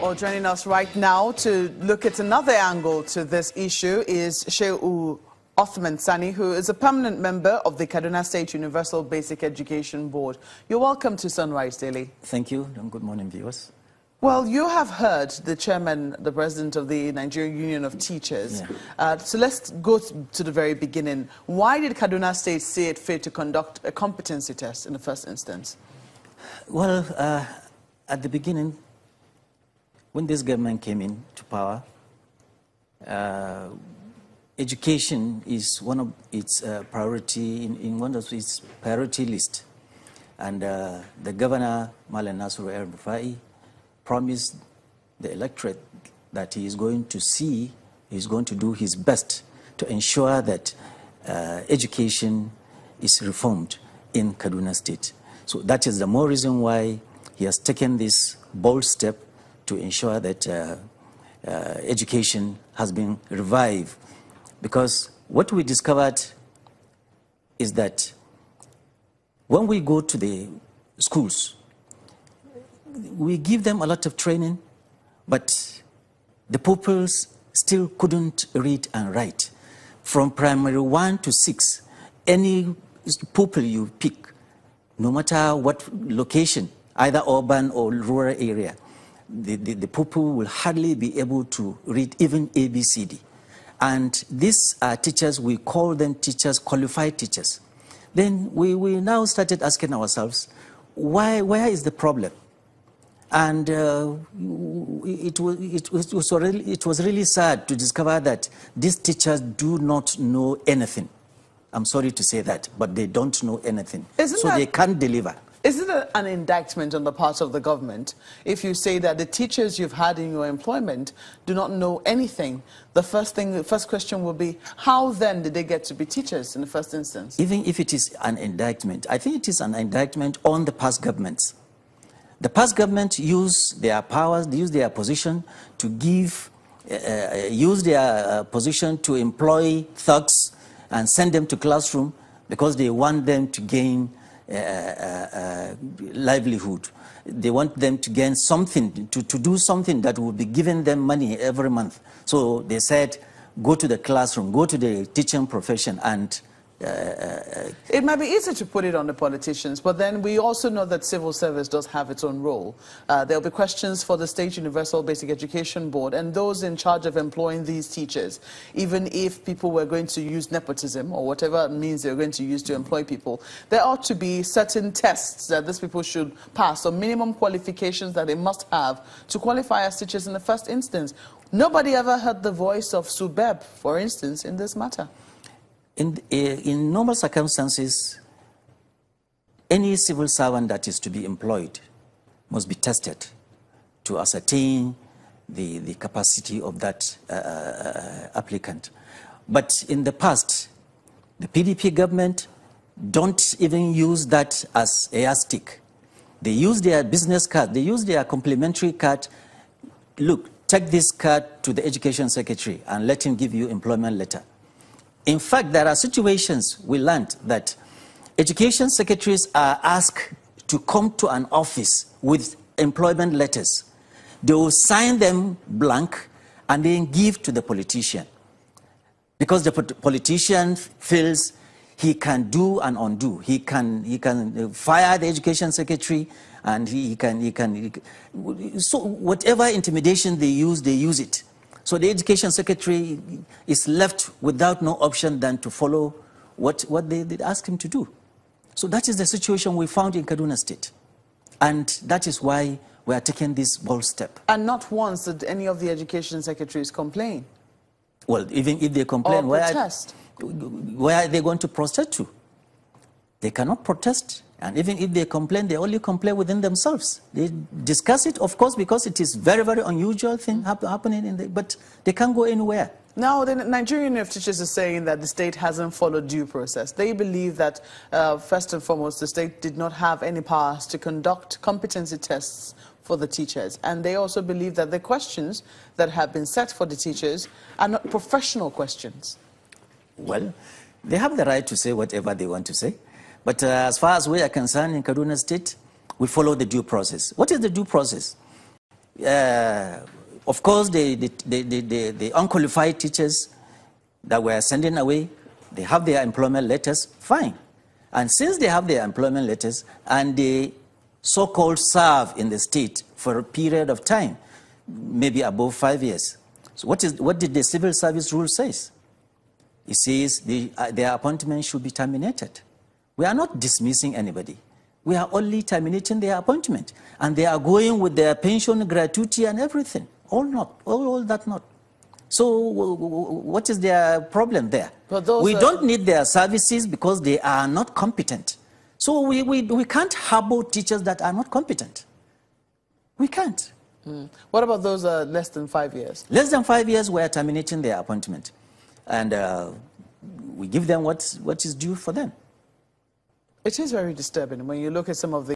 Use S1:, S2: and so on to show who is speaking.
S1: Well, joining us right now to look at another angle to this issue is Shehu Othman Sani, who is a permanent member of the Kaduna State Universal Basic Education Board. You're welcome to Sunrise Daily.
S2: Thank you, and good morning, viewers.
S1: Well, you have heard the chairman, the president of the Nigerian Union of Teachers.
S2: Yeah.
S1: So let's go to the very beginning. Why did Kaduna State see it fit to conduct a competency test in the first instance?
S2: Well, at the beginning, when this government came into power, education is one of its priority in one of its priority list, and the governor Malam Nasiru El-Rufai promised the electorate that he is going to do his best to ensure that education is reformed in Kaduna State. So that is the more reason why he has taken this bold step to ensure that education has been revived. Because what we discovered is that when we go to the schools, we give them a lot of training, but the pupils still couldn't read and write. From primary 1 to 6, any pupil you pick, no matter what location, either urban or rural area, the pupil will hardly be able to read even ABCD. And these are teachers, we call them teachers, qualified teachers. Then we now started asking ourselves, where is the problem? And it was really sad to discover that these teachers do not know anything. I'm sorry to say that, but they don't know anything. They can't deliver.
S1: Isn't it an indictment on the part of the government if you say that the teachers you've had in your employment do not know anything? The first question will be, how then did they get to be teachers in the first instance?
S2: Even if it is an indictment, I think it is an indictment on the past governments. The past government used their powers, they used their position to position to employ thugs and send them to classroom because they want them to gain livelihood. They want them to gain something, to do something that will be giving them money every month. So they said, go to the classroom, go to the teaching profession, and
S1: it might be easy to put it on the politicians, but then we also know that civil service does have its own role. There will be questions for the State Universal Basic Education Board and those in charge of employing these teachers. Even if people were going to use nepotism or whatever means they're going to use to employ people, there ought to be certain tests that these people should pass, or minimum qualifications that they must have to qualify as teachers in the first instance. Nobody ever heard the voice of Subeb, for instance, in this matter.
S2: In normal circumstances, any civil servant that is to be employed must be tested to ascertain the capacity of that applicant. But in the past, the PDP government don't even use that as a yardstick. They use their business card, they use their complimentary card. Look, take this card to the education secretary and let him give you employment letter. In fact, there are situations we learned that education secretaries are asked to come to an office with employment letters. They will sign them blank and then give to the politician. Because the politician feels he can do and undo. He can fire the education secretary, and so whatever intimidation they use it. So the education secretary is left without no option than to follow what they ask him to do. So that is the situation we found in Kaduna State. And that is why we are taking this bold step.
S1: And not once did any of the education secretaries complain?
S2: Well, even if they complain,
S1: or protest?
S2: Where are they going to protest to? They cannot protest. And even if they complain, they only complain within themselves. They discuss it, of course, because it is very, very unusual thing happening, but they can't go anywhere.
S1: Now, the Nigerian Union of Teachers is saying that the state hasn't followed due process. They believe that, first and foremost, the state did not have any powers to conduct competency tests for the teachers. And they also believe that the questions that have been set for the teachers are not professional questions.
S2: Well, they have the right to say whatever they want to say. But as far as we are concerned in Kaduna State, we follow the due process. What is the due process? Of course, the unqualified teachers that were sending away, they have their employment letters, fine. And since they have their employment letters and they so-called serve in the state for a period of time, maybe above 5 years. So what did the civil service rule says? It says their appointment should be terminated. We are not dismissing anybody. We are only terminating their appointment. And they are going with their pension, gratuity, and everything. All that not. So what is their problem there? We don't need their services because they are not competent. So we can't harbor teachers that are not competent. We can't.
S1: What about those less than 5 years?
S2: Less than 5 years, we are terminating their appointment. And we give them what is due for them.
S1: It is very disturbing when you look at some of the